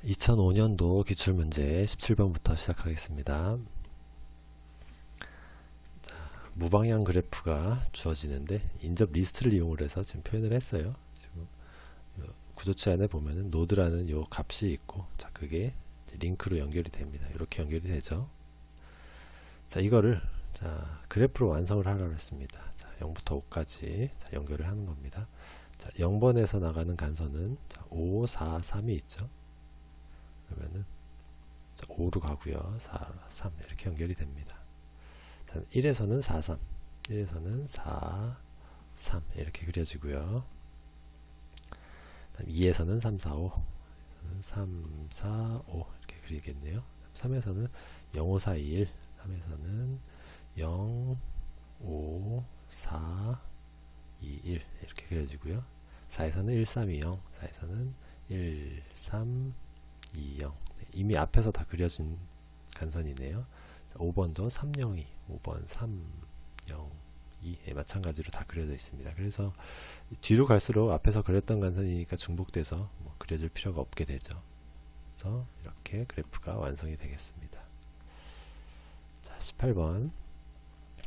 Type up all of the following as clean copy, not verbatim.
2005년도 기출문제 17번부터 시작하겠습니다. 무방향 그래프가 주어지는데 인접 리스트를 이용을 해서 지금 표현을 했어요. 지금 구조체 안에 보면은 노드라는 요 값이 있고, 자 그게 링크로 연결이 됩니다. 이렇게 연결이 되죠. 자 이거를 그래프로 완성을 하라고 했습니다. 자 0부터 5까지 연결을 하는 겁니다. 자 0번에서 나가는 간선은 5, 4, 3이 있죠. 그러면은 5로 가고요. 4, 3 이렇게 연결이 됩니다. 1에서는 4, 3, 1에서는 4, 3 이렇게 그려지고요. 2에서는 3, 4, 5, 3, 4, 5 이렇게 그리겠네요. 3에서는 0, 5, 4, 2, 1, 3에서는 0, 5, 4, 2, 1 이렇게 그려지고요. 4에서는 1, 3, 2, 0, 4에서는 1, 3, 2, 0 이미 앞에서 다 그려진 간선이네요. 5번도 3, 0, 2, 5번 3, 0, 2에 마찬가지로 다 그려져 있습니다. 그래서 뒤로 갈수록 앞에서 그렸던 간선이니까 중복돼서 그려줄 필요가 없게 되죠. 그래서 이렇게 그래프가 완성이 되겠습니다. 자, 18번.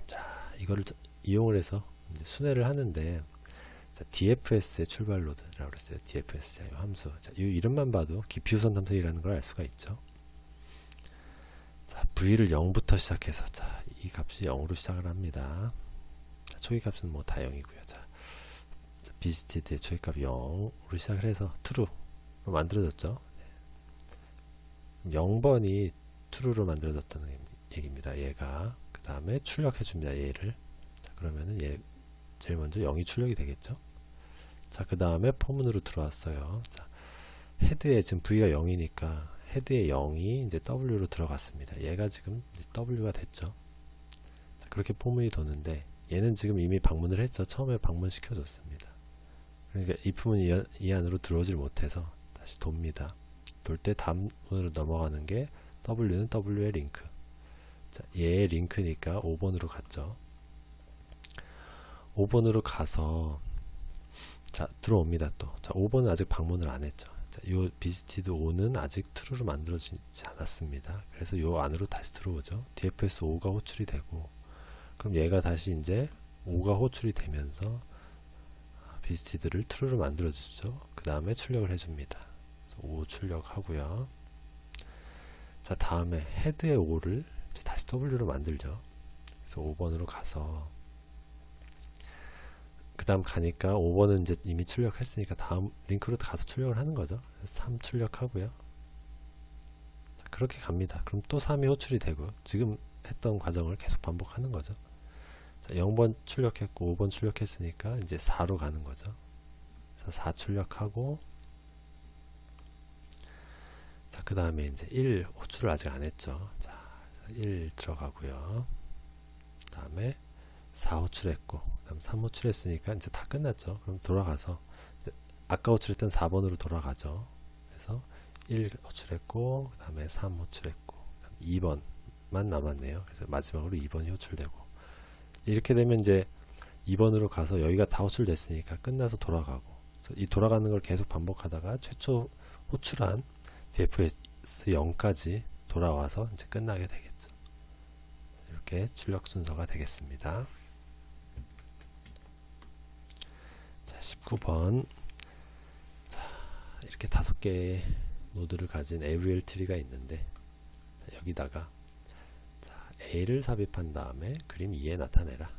자, 이거를 이용을 해서 이제 순회를 하는데, 자, DFS의 출발 로드라고 그랬어요. DFS 자, 이 함수. 자, 이 이름만 봐도 기피우선 탐색이라는 걸 알 수가 있죠. 자, V를 0부터 시작해서 이 값이 0으로 시작을 합니다. 자, 초기 값은 뭐 다 0이고요. 자, 비스티드의 초기 값 0으로 시작을 해서 true로 만들어졌죠. 네. 0번이 true로 만들어졌다는 얘기입니다. 얘가 그 다음에 출력해 줍니다. 얘를. 자, 그러면은 얘 제일 먼저 0이 출력이 되겠죠. 자, 그 다음에 포문으로 들어왔어요. 자, 헤드에 지금 V가 0이니까 헤드에 0이 이제 W로 들어갔습니다. 얘가 지금 W가 됐죠. 자, 그렇게 포문이 도는데 얘는 지금 이미 방문을 했죠. 처음에 방문시켜 줬습니다. 그러니까 if문이 이 안으로 들어오질 못해서 다시 돕니다. 돌 때 다음 문으로 넘어가는 게 W는 W의 링크. 자, 얘의 링크니까 5번으로 갔죠. 5번으로 가서 자 들어옵니다. 또 자 5번은 아직 방문을 안 했죠. 자, 요 비스티드 5는 아직 true로 만들어지지 않았습니다. 그래서 요 안으로 다시 들어오죠. DFS 5가 호출이 되고, 그럼 얘가 다시 이제 5가 호출이 되면서 비스티드를 true로 만들어주죠. 그 다음에 출력을 해줍니다. 5 출력하고요. 자 다음에 헤드의 5를 다시 W로 만들죠. 그래서 5번으로 가서 그 다음 가니까 5번은 이제 이미 출력했으니까 다음 링크로 가서 출력을 하는 거죠. 3 출력하고요. 자, 그렇게 갑니다. 그럼 또 3이 호출이 되고 지금 했던 과정을 계속 반복하는 거죠. 자, 0번 출력했고 5번 출력했으니까 이제 4로 가는 거죠. 그래서 4 출력하고 자, 그 다음에 이제 1 호출을 아직 안 했죠. 자, 1 들어가고요. 그 다음에 4 호출했고, 그 다음 3 호출했으니까 이제 다 끝났죠. 그럼 돌아가서 아까 호출했던 4번으로 돌아가죠. 그래서 1 호출했고, 그 다음에 3 호출했고, 2번만 남았네요. 그래서 마지막으로 2번이 호출되고, 이렇게 되면 이제 2번으로 가서 여기가 다 호출됐으니까 끝나서 돌아가고, 그래서 이 돌아가는 걸 계속 반복하다가 최초 호출한 DFS 0까지 돌아와서 이제 끝나게 되겠죠. 이렇게 출력 순서가 되겠습니다. 자, 19번. 자, 이렇게 5개의 노드를 가진 AVL 트리가 있는데, 자, 여기다가 자, A를 삽입한 다음에 그림 2에 나타내라.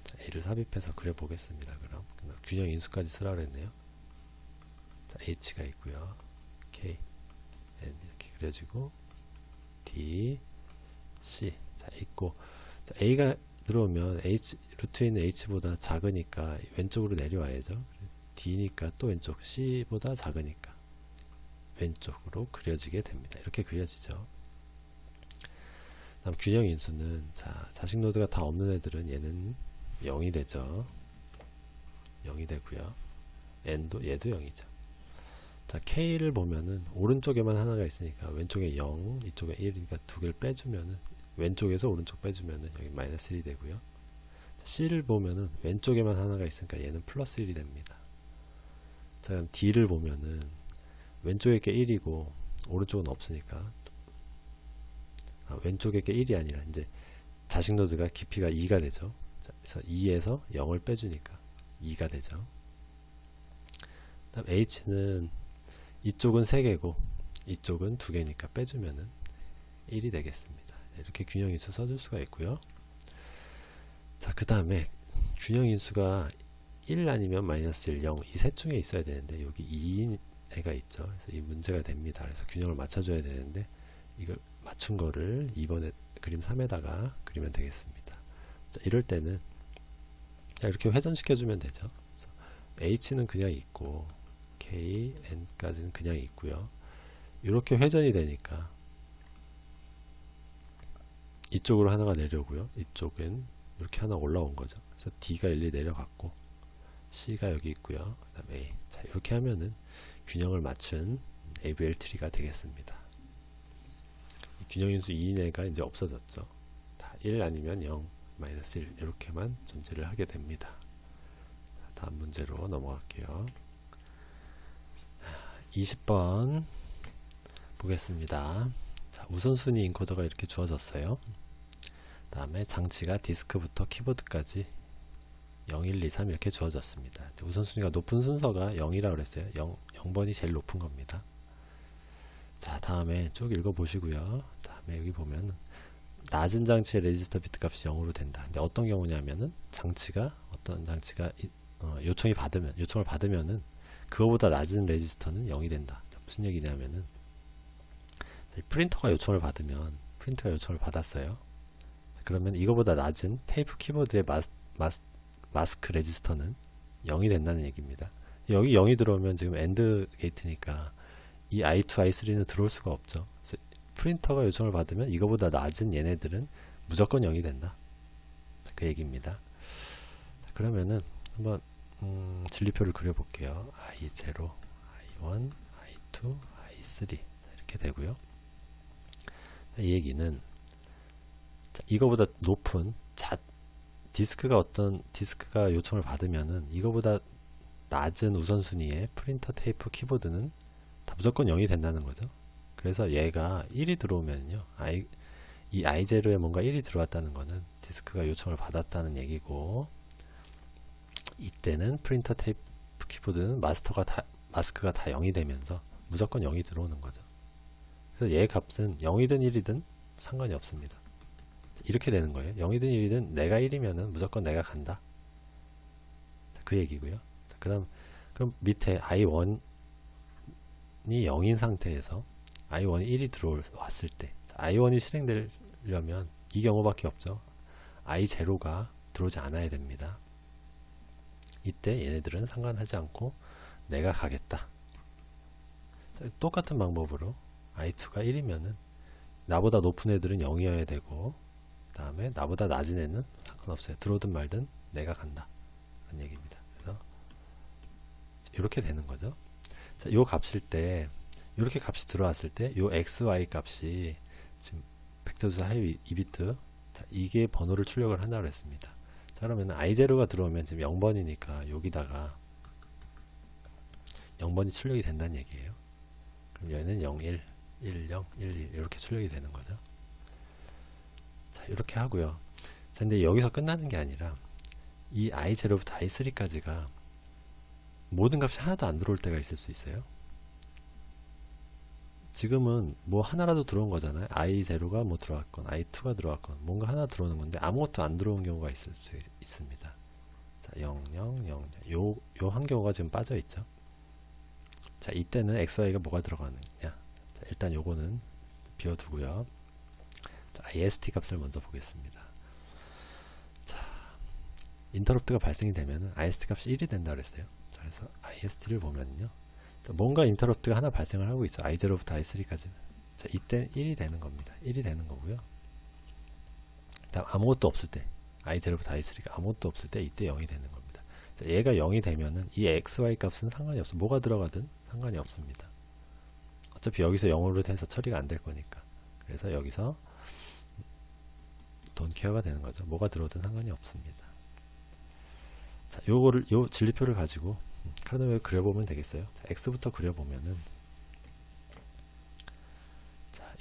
자, A를 삽입해서 그려 보겠습니다. 그럼 균형 인수까지 쓰라 그랬네요. 자, H가 있고요. K, N 이렇게 그려지고 D, C 자 있고, 자, A가 들어오면 H 루트에 있는 H보다 작으니까 왼쪽으로 내려와야죠. D니까 또 왼쪽, C보다 작으니까 왼쪽으로 그려지게 됩니다. 이렇게 그려지죠. 다음 균형 인수는 자 자식 노드가 다 없는 애들은 얘는 0이 되죠. 0이 되고요. N도 얘도 0이죠. 자 K를 보면은 오른쪽에만 하나가 있으니까 왼쪽에 0, 이쪽에 1이니까 두 개를 빼주면은 왼쪽에서 오른쪽 빼주면은 여기 마이너스 1이 되고요. C를 보면은 왼쪽에만 하나가 있으니까 얘는 플러스 1이 됩니다. 자 그럼 D를 보면은 왼쪽에 게 1이고 오른쪽은 없으니까 왼쪽에 게 1이 아니라 이제 자식 노드가 깊이가 2가 되죠. 자, 그래서 2에서 0을 빼주니까 2가 되죠. 그다음 h는 이쪽은 3개고 이쪽은 2개니까 빼주면은 1이 되겠습니다. 이렇게 균형인수 써줄 수가 있고요. 자, 그 다음에 균형인수가 1 아니면 마이너스 1, 0 이 셋 중에 있어야 되는데 여기 2인 애가 있죠. 그래서 이 문제가 됩니다. 그래서 균형을 맞춰줘야 되는데 이걸 맞춘 거를 2번에 그림 3에다가 그리면 되겠습니다. 자, 이럴 때는 이렇게 회전시켜주면 되죠. h는 그냥 있고 k, n까지는 그냥 있고요. 이렇게 회전이 되니까 이쪽으로 하나가 내려오고요. 이쪽엔 이렇게 하나 올라온 거죠. 그래서 d가 1, 2 내려갔고 c가 여기 있고요. 그 다음에 a. 자, 이렇게 하면은 균형을 맞춘 AVL 트리가 되겠습니다. 균형인수 2인 애가 이제 없어졌죠. 다 1 아니면 0, 마이너스 1 이렇게만 존재를 하게 됩니다. 다음 문제로 넘어갈게요. 20번 보겠습니다. 자, 우선순위 인코더가 이렇게 주어졌어요. 다음에 장치가 디스크부터 키보드까지 0, 1, 2, 3 이렇게 주어졌습니다. 우선순위가 높은 순서가 0이라고 그랬어요. 0번이 제일 높은 겁니다. 자, 다음에 쭉 읽어보시고요. 다음에 여기 보면 낮은 장치의 레지스터 비트 값이 0으로 된다. 근데 어떤 경우냐면은 어떤 장치가 요청을 받으면은 그거보다 낮은 레지스터는 0이 된다. 자, 무슨 얘기냐면은 프린터가 요청을 받았어요. 그러면 이거보다 낮은 테이프 키보드의 마스크 레지스터는 0이 된다는 얘기입니다. 여기 0이 들어오면 지금 엔드 게이트니까 이 i2, i3는 들어올 수가 없죠. 그래서 프린터가 요청을 받으면 이거보다 낮은 얘네들은 무조건 0이 된다. 그 얘기입니다. 그러면은 한번 진리표를 그려볼게요. i0, i1, i2, i3 이렇게 되고요. 이 얘기는 이거보다 높은 디스크가 요청을 받으면은 이거보다 낮은 우선순위의 프린터, 테이프, 키보드는 다 무조건 0이 된다는 거죠. 그래서 얘가 1이 들어오면요, 이 i0에 뭔가 1이 들어왔다는 거는 디스크가 요청을 받았다는 얘기고, 이때는 프린터, 테이프, 키보드는 마스크가 다 0이 되면서 무조건 0이 들어오는 거죠. 그래서 얘 값은 0이든 1이든 상관이 없습니다. 이렇게 되는 거예요. 0이든 1이든 내가 1이면은 무조건 내가 간다. 그 얘기고요. 그럼 밑에 i1이 0인 상태에서 i1이 1이 들어왔을 때, i1이 실행되려면 이 경우밖에 없죠. i0가 들어오지 않아야 됩니다. 이때 얘네들은 상관하지 않고 내가 가겠다. 똑같은 방법으로 i2가 1이면은 나보다 높은 애들은 0이어야 되고, 그 다음에 나보다 낮은 애는 상관없어요. 들어오든 말든 내가 간다. 그런 얘기입니다. 그래서 이렇게 되는 거죠. 자, 요 값일 때, 이렇게 값이 들어왔을 때, 요 xy 값이 지금 벡터수 하위 2비트, 자, 이게 번호를 출력을 한다고 했습니다. 자, 그러면 i0가 들어오면 지금 0번이니까 여기다가 0번이 출력이 된다는 얘기예요. 그럼 얘는 0, 1, 1, 0, 1, 1 이렇게 출력이 되는 거죠. 자, 이렇게 하고요. 자, 근데 여기서 끝나는 게 아니라 이 i0부터 i3까지가 모든 값이 하나도 안 들어올 때가 있을 수 있어요. 지금은 뭐 하나라도 들어온 거잖아요. i0가 뭐 들어왔건 i2가 들어왔건 뭔가 하나 들어오는 건데 아무것도 안 들어온 경우가 있을 수 있습니다. 자, 0, 0, 0 요 한 경우가 지금 빠져 있죠. 자, 이때는 xy가 뭐가 들어가느냐. 자, 일단 요거는 비워두고요. 자, ist 값을 먼저 보겠습니다. 자, 인터럽트가 발생이 되면은 ist 값이 1이 된다 그랬어요. 자, 그래서 ist를 보면요, 뭔가 인터럽트가 하나 발생을 하고 있어. i0부터 i3까지는. 자, 이때 1이 되는 겁니다. 1이 되는 거고요. 다음 아무것도 없을 때, i0부터 i3가 아무것도 없을 때 이때 0이 되는 겁니다. 자, 얘가 0이 되면은 이 xy 값은 상관이 없어. 뭐가 들어가든 상관이 없습니다. 어차피 여기서 0으로 해서 처리가 안 될 거니까. 그래서 여기서 돈 케어가 되는 거죠. 뭐가 들어오든 상관이 없습니다. 자, 요 진리표를 가지고 카르노를 그려보면 되겠어요. 자, x부터 그려보면은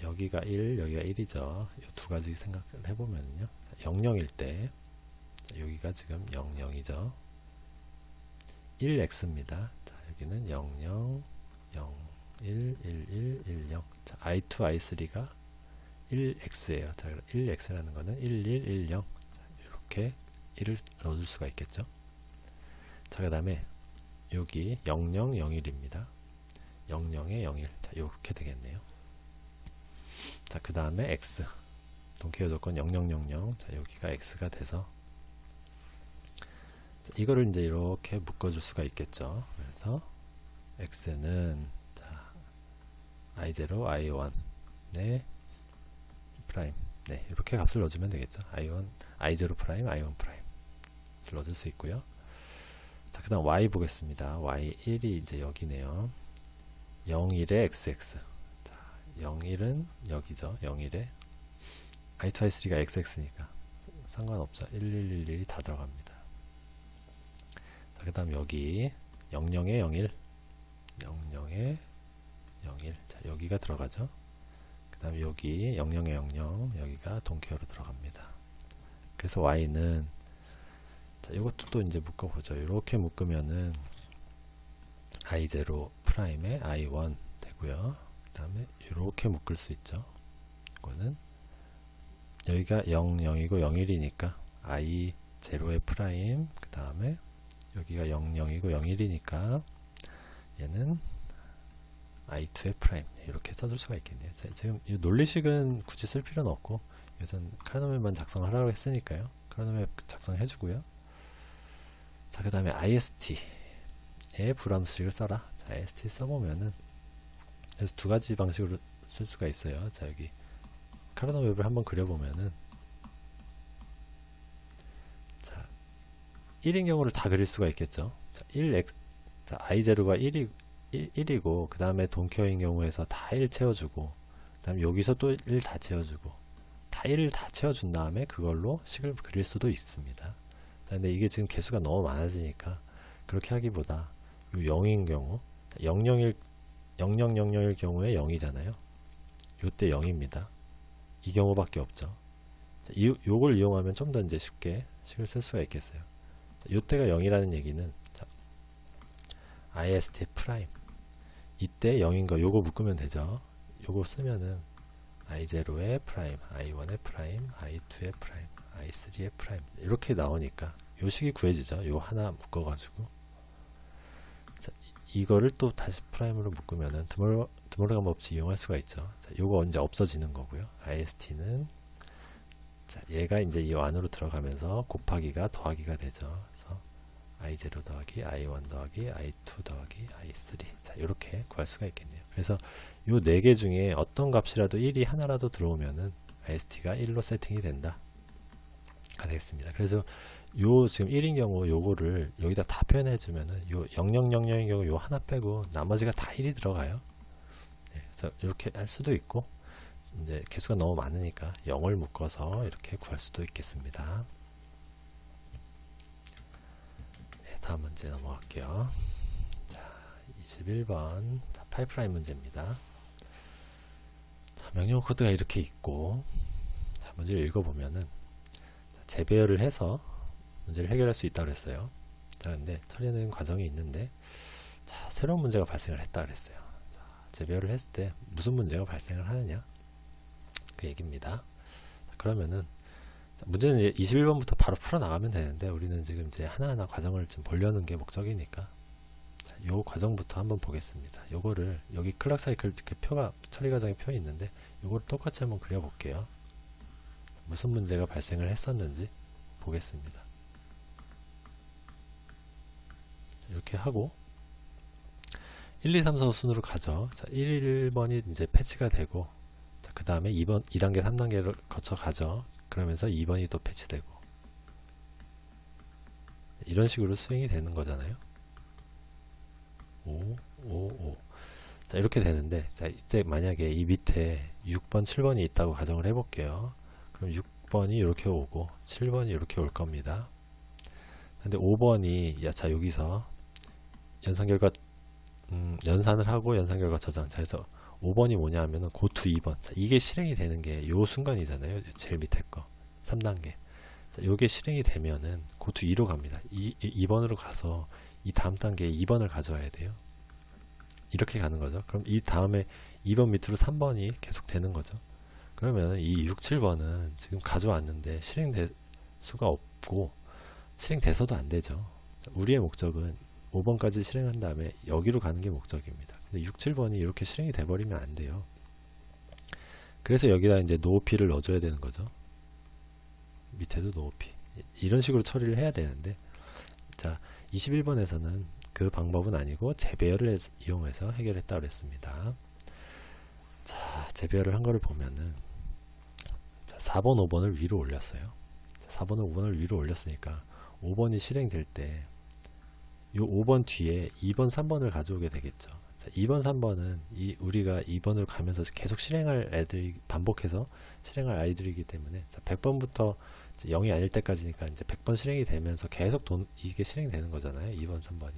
여기가 1, 여기가 1이죠. 이 두 가지 생각을 해보면요. 00일 때, 여기가 지금 00이죠. 1x입니다. 자, 여기는 00, 0, 1, 1, 1, 1, 0. 자, i2, i3가 1x예요. 자, 1x라는 거는 1, 1, 1, 0. 이렇게 1을 넣어줄 수가 있겠죠. 자, 그 다음에 여기 00, 01입니다. 00에 01. 자, 이렇게 되겠네요. 자, 그 다음에 x. 동기화 조건 0000. 자, 여기가 x가 돼서 자, 이거를 이제 이렇게 묶어줄 수가 있겠죠. 그래서 x는 자, i0, i1, 네, 프라임. 네, 이렇게 값을 넣어주면 되겠죠. i1, i0 프라임, i1 프라임 넣어줄 수 있고요. 자, 그 다음 y 보겠습니다. y1이 이제 여기네요. 01에 xx. 자, 01은 여기죠. 01에 i2, i3가 xx니까 상관없죠. 1111이 다 들어갑니다. 자, 그 다음 여기 00에 01, 00에 01. 자, 여기가 들어가죠. 그 다음 여기 00에 00, 여기가 동기화로 들어갑니다. 그래서 y는 자, 이것도 또 이제 묶어보죠. 이렇게 묶으면은 i0 프라임에 i1 되고요. 그 다음에 이렇게 묶을 수 있죠. 이거는 여기가 0, 0이고 01이니까 i0의 프라임, 그 다음에 여기가 0, 0이고 01이니까 얘는 i2의 프라임. 이렇게 써줄 수가 있겠네요. 자, 지금 이 논리식은 굳이 쓸 필요는 없고 우선 크로노맵만 작성하라고 했으니까요. 크로노맵 작성해주고요. 자, 그 다음에 ist의 불함수식을 써라. 자, ist 써보면은 그래서 두 가지 방식으로 쓸 수가 있어요. 자, 여기 크로노맵을 한번 그려보면은 자, 1인 경우를 다 그릴 수가 있겠죠. 자, 1x, 자, i0가 1이고 그 다음에 동기화인 경우에서 다 1 채워주고 그 다음에 여기서 또 1 다 채워주고 다 1을 다 채워준 다음에 그걸로 식을 그릴 수도 있습니다. 근데 이게 지금 개수가 너무 많아지니까 그렇게 하기보다 요 0인 경우 001 경우에 0이잖아요. 요때 0입니다. 이 경우밖에 없죠. 요걸 이용하면 좀 더 이제 쉽게 식을 쓸 수가 있겠어요. 요때가 0이라는 얘기는 자, ist 프라임 이때 0인 거 요거 묶으면 되죠. 요거 쓰면은 i0의 프라임, i1의 프라임, i2의 프라임, i3의 프라임 이렇게 나오니까 요 식이 구해지죠. 요 하나 묶어가지고 자, 이거를 또 다시 프라임으로 묶으면은 드모르간 법칙 이용할 수가 있죠. 자, 요거 이제 없어지는 거고요. ist는 자, 얘가 이제 이 안으로 들어가면서 곱하기가 더하기가 되죠. 그래서 i0 더하기 i1 더하기 i2 더하기 i3 자, 이렇게 구할 수가 있겠네요. 그래서 요 네 개 중에 어떤 값이라도 1이 하나라도 들어오면은 ist가 1로 세팅이 된다 가 되겠습니다. 그래서 요 지금 1인 경우 요거를 여기다 다 표현해 주면은 요 0000인 경우 요 하나 빼고 나머지가 다 1이 들어가요. 네, 그래서 이렇게 할 수도 있고 이제 개수가 너무 많으니까 0을 묶어서 이렇게 구할 수도 있겠습니다. 네, 다음 문제 넘어갈게요. 자, 21번 자, 파이프라인 문제입니다. 자, 명령 코드가 이렇게 있고 자, 문제를 읽어보면은 자, 재배열을 해서 문제를 해결할 수 있다고 그랬어요. 자, 근데 처리하는 과정이 있는데 자, 새로운 문제가 발생을 했다 그랬어요. 자, 재배열을 했을 때 무슨 문제가 발생을 하느냐 그 얘기입니다. 자, 그러면은 문제는 이제 21번부터 바로 풀어나가면 되는데 우리는 지금 이제 하나하나 과정을 좀 보려는 게 목적이니까 자, 요 과정부터 한번 보겠습니다. 요거를 여기 클락 사이클 이렇게 표가 처리 과정의 표 있는데 요거를 똑같이 한번 그려볼게요. 무슨 문제가 발생을 했었는지 보겠습니다. 이렇게 하고 1, 2, 3, 4 순으로 가죠. 자, 1번이 이제 패치가 되고 그 다음에 2번, 2단계, 3단계를 거쳐 가죠. 그러면서 2번이 또 패치되고 이런 식으로 스윙이 되는 거잖아요. 5, 5, 5. 자, 이렇게 되는데 자, 이때 만약에 이 밑에 6번, 7번이 있다고 가정을 해볼게요. 그럼 6번이 이렇게 오고 7번이 이렇게 올 겁니다. 근데 5번이 자, 여기서 연산결과 연산을 하고 연산 결과 저장. 자, 그래서 5번이 뭐냐 하면은 고투 2번. 자, 이게 실행이 되는 게 요 순간이잖아요. 제일 밑에 거. 3단계. 자, 요게 실행이 되면은 고투 2로 갑니다. 2번으로 가서 이 다음 단계에 2번을 가져와야 돼요. 이렇게 가는 거죠. 그럼 이 다음에 2번 밑으로 3번이 계속 되는 거죠. 그러면 이 6, 7번은 지금 가져왔는데 실행될 수가 없고 실행돼서도 안 되죠. 우리의 목적은 5번까지 실행한 다음에 여기로 가는 게 목적입니다. 근데 6, 7번이 이렇게 실행이 돼버리면 안 돼요. 그래서 여기다 이제 노오피를 넣어줘야 되는 거죠. 밑에도 노오피. 이런 식으로 처리를 해야 되는데, 자, 21번에서는 그 방법은 아니고 재배열을 이용해서 해결했다고 그랬습니다. 자, 재배열을 한 거를 보면은, 자, 4번, 5번을 위로 올렸어요. 자, 4번을 5번을 위로 올렸으니까 5번이 실행될 때 요 5번 뒤에 2번, 3번을 가져오게 되겠죠. 자, 2번, 3번은 우리가 2번으로 가면서 계속 실행할 애들이 반복해서 실행할 아이들이기 때문에, 자, 100번부터 0이 아닐 때까지니까 이제 100번 실행이 되면서 계속 이게 실행되는 거잖아요. 2번, 3번이.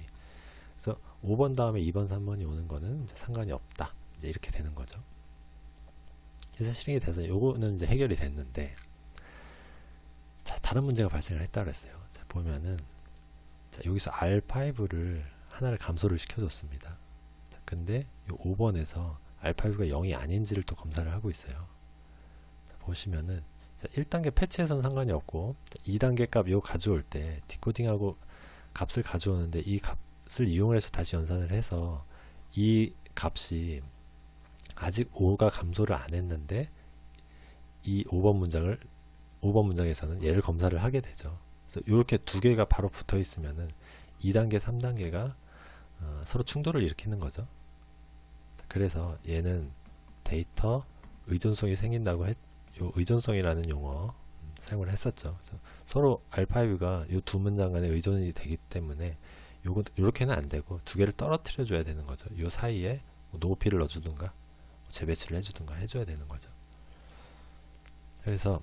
그래서 5번 다음에 2번, 3번이 오는 거는 이제 상관이 없다. 이제 이렇게 되는 거죠. 그래서 실행이 돼서 요거는 이제 해결이 됐는데, 자, 다른 문제가 발생을 했다 그랬어요. 자, 보면은, 자, 여기서 R5를 하나를 감소를 시켜줬습니다. 자, 근데 요 5번에서 R5가 0이 아닌지를 또 검사를 하고 있어요. 자, 보시면은, 자, 1단계 패치에서는 상관이 없고, 2단계 값 요 가져올 때 디코딩하고 값을 가져오는데, 이 값을 이용해서 다시 연산을 해서 이 값이 아직 5가 감소를 안 했는데, 이 5번 문장에서는 얘를 검사를 하게 되죠. 그래서 이렇게 두 개가 바로 붙어 있으면은 2단계, 3단계가 서로 충돌을 일으키는 거죠. 그래서 얘는 데이터 의존성이 생긴다고 요 의존성이라는 용어 사용을 했었죠. 서로 R5가 이 두 문장 간에 의존이 되기 때문에 요렇게는 안 되고 두 개를 떨어뜨려 줘야 되는 거죠. 요 사이에 노오피를 넣어주든가 재배치를 해주든가 해줘야 되는 거죠. 그래서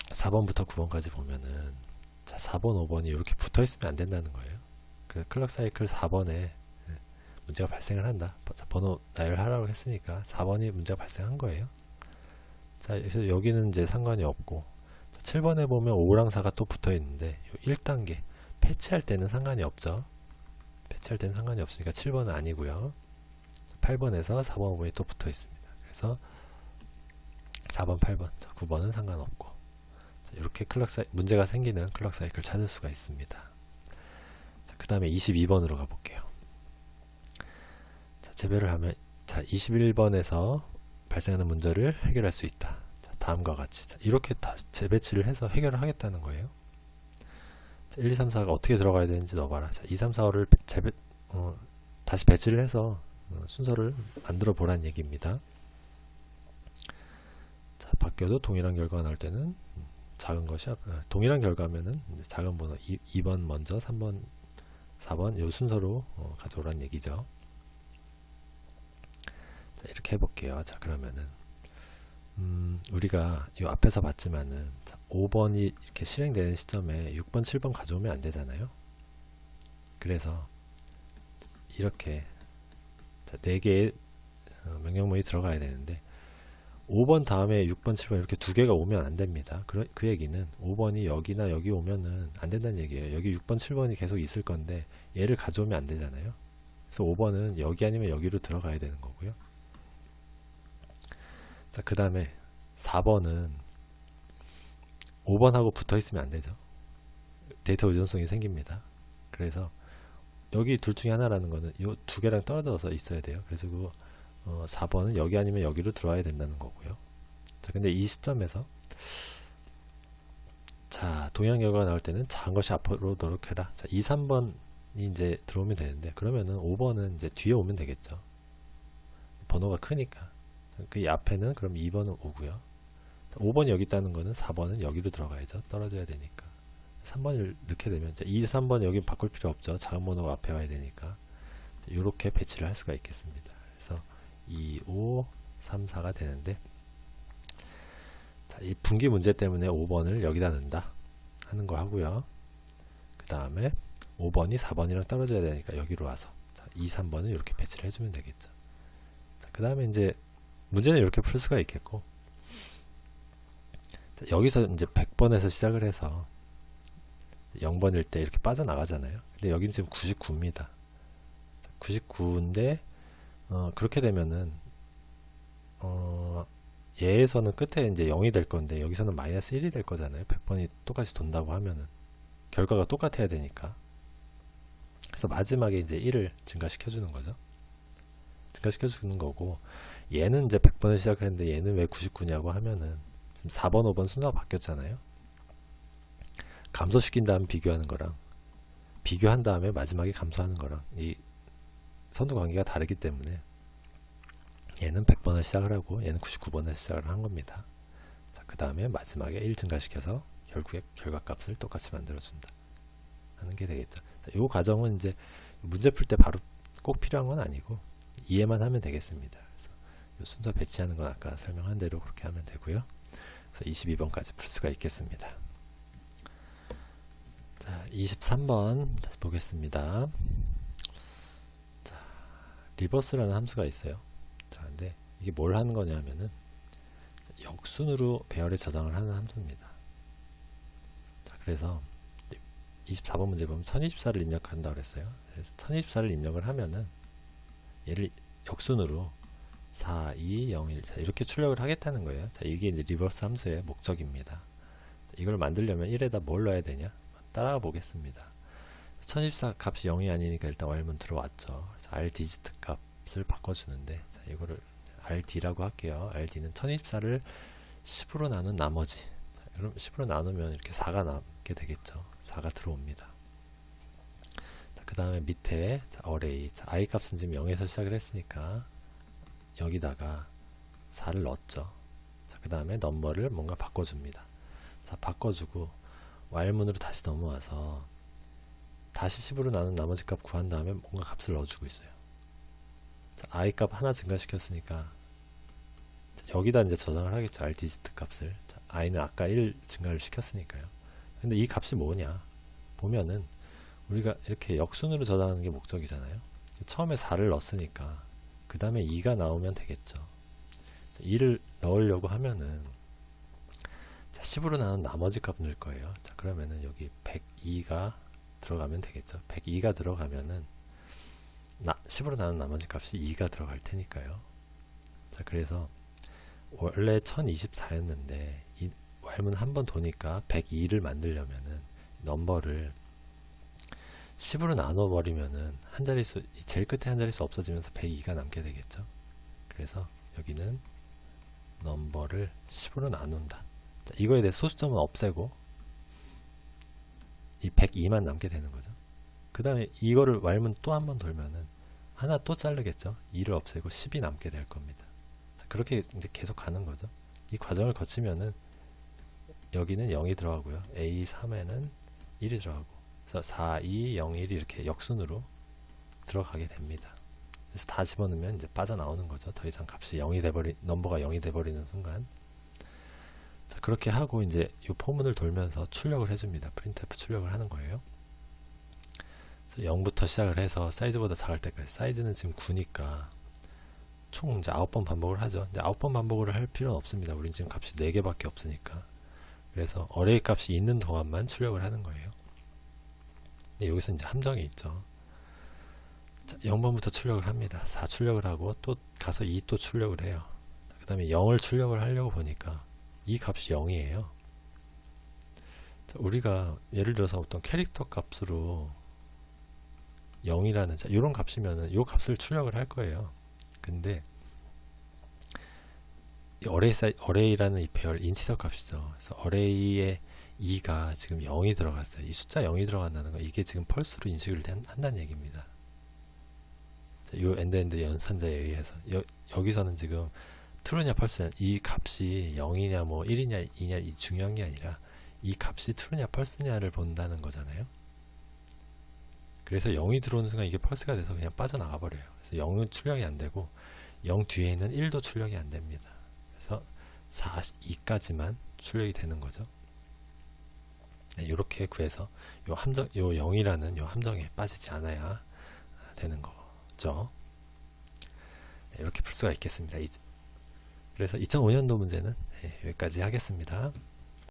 4번부터 9번까지 보면은, 자, 4번, 5번이 이렇게 붙어 있으면 안 된다는 거예요. 그래서 클럭 사이클 4번에 문제가 발생을 한다. 번호 나열하라고 했으니까 4번이 문제가 발생한 거예요. 자, 그래서 여기는 이제 상관이 없고, 7번에 보면 5랑 4가 또 붙어 있는데, 1단계 패치할 때는 상관이 없죠. 패치할 때는 상관이 없으니까 7번은 아니고요. 8번에서 4번, 5번이 또 붙어 있습니다. 그래서 4번, 8번, 9번은 상관없고, 이렇게 문제가 생기는 클럭 사이클 찾을 수가 있습니다. 그 다음에 22번으로 가볼게요. 자, 재배를 하면, 자, 21번에서 발생하는 문제를 해결할 수 있다. 자, 다음과 같이. 자, 이렇게 다 재배치를 해서 해결을 하겠다는 거예요. 자, 1, 2, 3, 4가 어떻게 들어가야 되는지 넣어봐라. 자, 2, 3, 4, 5를 다시 배치를 해서 순서를 만들어 보란 얘기입니다. 자, 바뀌어도 동일한 결과가 나올 때는 작은 것이 동일한 결과면은 작은 번호 2번 먼저 3번 4번 요 순서로 가져오란 얘기죠. 자, 이렇게 해볼게요. 자, 그러면은 우리가 요 앞에서 봤지만은, 자, 5번이 이렇게 실행되는 시점에 6번 7번 가져오면 안 되잖아요. 그래서 이렇게, 자, 4개의 명령문이 들어가야 되는데 5번 다음에 6번, 7번 이렇게 두 개가 오면 안 됩니다. 그 얘기는 5번이 여기나 여기 오면은 안 된다는 얘기예요. 여기 6번, 7번이 계속 있을 건데 얘를 가져오면 안 되잖아요. 그래서 5번은 여기 아니면 여기로 들어가야 되는 거고요. 자, 그 다음에 4번은 5번하고 붙어 있으면 안 되죠. 데이터 의존성이 생깁니다. 그래서 여기 둘 중에 하나라는 거는 이 두 개랑 떨어져서 있어야 돼요. 그래서 4번은 여기 아니면 여기로 들어와야 된다는 거고요. 자, 근데 이 시점에서, 자, 동일한 결과가 나올 때는 작은 것이 앞으로 노력해라. 자, 2, 3번이 이제 들어오면 되는데, 그러면은 5번은 이제 뒤에 오면 되겠죠. 번호가 크니까. 그 앞에는 그럼 2번은 오고요. 자, 5번이 여기 있다는 거는 4번은 여기로 들어가야죠. 떨어져야 되니까. 3번을 넣게 되면, 2, 3번 여기 바꿀 필요 없죠. 작은 번호가 앞에 와야 되니까. 이렇게 배치를 할 수가 있겠습니다. 2, 5, 3, 4가 되는데, 자, 이 분기 문제 때문에 5번을 여기다 넣는다 하는 거 하고요. 그 다음에 5번이 4번이랑 떨어져야 되니까 여기로 와서, 자, 2, 3번은 이렇게 배치를 해주면 되겠죠. 그 다음에 이제 문제는 이렇게 풀 수가 있겠고, 자, 여기서 이제 100번에서 시작을 해서 0번일 때 이렇게 빠져나가잖아요. 근데 여기는 지금 99입니다. 99인데 그렇게 되면은 얘에서는 끝에 이제 0이 될 건데 여기서는 마이너스 1이 될 거잖아요. 100번이 똑같이 돈다고 하면은 결과가 똑같아야 되니까. 그래서 마지막에 이제 1을 증가시켜 주는 거죠. 증가시켜 주는 거고, 얘는 이제 100번을 시작을 했는데 얘는 왜 99냐고 하면은 지금 4번 5번 순서가 바뀌었잖아요. 감소시킨 다음 비교하는 거랑 비교한 다음에 마지막에 감소하는 거랑 이 선두 관계가 다르기 때문에 얘는 100번을 시작을 하고 얘는 99번을 시작을 한 겁니다. 자, 그 다음에 마지막에 1 증가시켜서 결국에 결과값을 똑같이 만들어준다 하는 게 되겠죠. 이 과정은 이제 문제 풀 때 바로 꼭 필요한 건 아니고 이해만 하면 되겠습니다. 그래서 이 순서 배치하는 건 아까 설명한 대로 그렇게 하면 되고요. 그래서 22번까지 풀 수가 있겠습니다. 자, 23번 다시 보겠습니다. 자, 리버스라는 함수가 있어요. 자, 근데 이게 뭘 하는 거냐면은 역순으로 배열에 저장을 하는 함수입니다. 자, 그래서 24번 문제 보면 1024를 입력한다고 그랬어요. 그래서 1024를 입력을 하면은 얘를 역순으로 4, 2, 0, 1 자, 이렇게 출력을 하겠다는 거예요. 자, 이게 이제 리버스 함수의 목적입니다. 이걸 만들려면 1에다 뭘 넣어야 되냐? 따라가 보겠습니다. 1024 값이 0이 아니니까 일단 왈문 들어왔죠. 그래서 r 디지트 값을 바꿔주는데, 자, 이거를 rd라고 할게요. rd는 1024를 10으로 나눈 나머지. 자, 그럼 10으로 나누면 이렇게 4가 남게 되겠죠. 4가 들어옵니다. 그 다음에 밑에 array, 자, i 값은 지금 0에서 시작을 했으니까 여기다가 4를 넣었죠. 그 다음에 넘버를 뭔가 바꿔줍니다. 자, 바꿔주고 왈문으로 다시 넘어와서 다시 10으로 나눈 나머지 값 구한 다음에 뭔가 값을 넣어주고 있어요. 자, i 값 하나 증가시켰으니까 자, 여기다 이제 저장을 하겠죠. r 디지트 값을. 자, i는 아까 1 증가를 시켰으니까요. 근데 이 값이 뭐냐 보면은 우리가 이렇게 역순으로 저장하는 게 목적이잖아요. 처음에 4를 넣었으니까 그 다음에 2가 나오면 되겠죠. 2를 넣으려고 하면은 자, 10으로 나눈 나머지 값 넣을 거예요. 자, 그러면은 여기 102가 들어가면 되겠죠. 102가 들어가면은 10으로 나눈 나머지 값이 2가 들어갈 테니까요. 자, 그래서 원래 1024였는데 이 왈문 한번 도니까 102를 만들려면은 넘버를 10으로 나눠버리면은 한 자릿수, 제일 끝에 한 자릿수 없어지면서 102가 남게 되겠죠. 그래서 여기는 넘버를 10으로 나눈다. 자, 이거에 대해 소수점은 없애고 이 102만 남게 되는 거죠. 그 다음에 이거를 왈문 또 한 번 돌면은 하나 또 자르겠죠. 2를 없애고 10이 남게 될 겁니다. 자, 그렇게 이제 계속 가는 거죠. 이 과정을 거치면은 여기는 0이 들어가고요. A3에는 1이 들어가고, 그래서 4, 2, 0, 1이 이렇게 역순으로 들어가게 됩니다. 그래서 다 집어넣으면 이제 빠져나오는 거죠. 더 이상 값이 0이 넘버가 0이 돼버리는 순간. 자, 그렇게 하고 이제 이 포문을 돌면서 출력을 해줍니다. printf 출력을 하는 거예요. 그래서 0부터 시작을 해서 사이즈보다 작을 때까지, 사이즈는 지금 9니까 총 이제 9번 반복을 하죠. 이제 9번 반복을 할 필요는 없습니다. 우린 지금 값이 4개밖에 없으니까. 그래서 array 값이 있는 동안만 출력을 하는 거예요. 여기서 이제 함정이 있죠. 자, 0번부터 출력을 합니다. 4 출력을 하고 또 가서 2 또 출력을 해요. 그 다음에 0을 출력을 하려고 보니까 이 값이 0이에요. 자, 우리가 예를 들어서 어떤 캐릭터 값으로 0이라는 이런 값이면은 이 값을 출력을 할 거예요. 근데 이 array라는 이 배열 인티저 값이죠. 그래서 array에 2가 지금 0이 들어갔어요. 이 숫자 0이 들어간다는 거, 이게 지금 펄스로 인식을 한다는 얘기입니다. 이 엔드 연산자에 의해서 여기서는 지금 true냐 false냐, 이 값이 0이냐 뭐 1이냐 2냐 이 중요한 게 아니라 이 값이 true냐 false냐를 본다는 거잖아요. 그래서 0이 들어오는 순간 이게 펄스가 돼서 그냥 빠져나가 버려요. 그래서 0은 출력이 안 되고 0 뒤에는 1도 출력이 안 됩니다. 그래서 4, 2까지만 출력이 되는 거죠. 네, 이렇게 구해서 요 0이라는 요 함정에 빠지지 않아야 되는 거 없죠. 네, 이렇게 풀 수가 있겠습니다. 그래서 2005년도 문제는 여기까지 하겠습니다.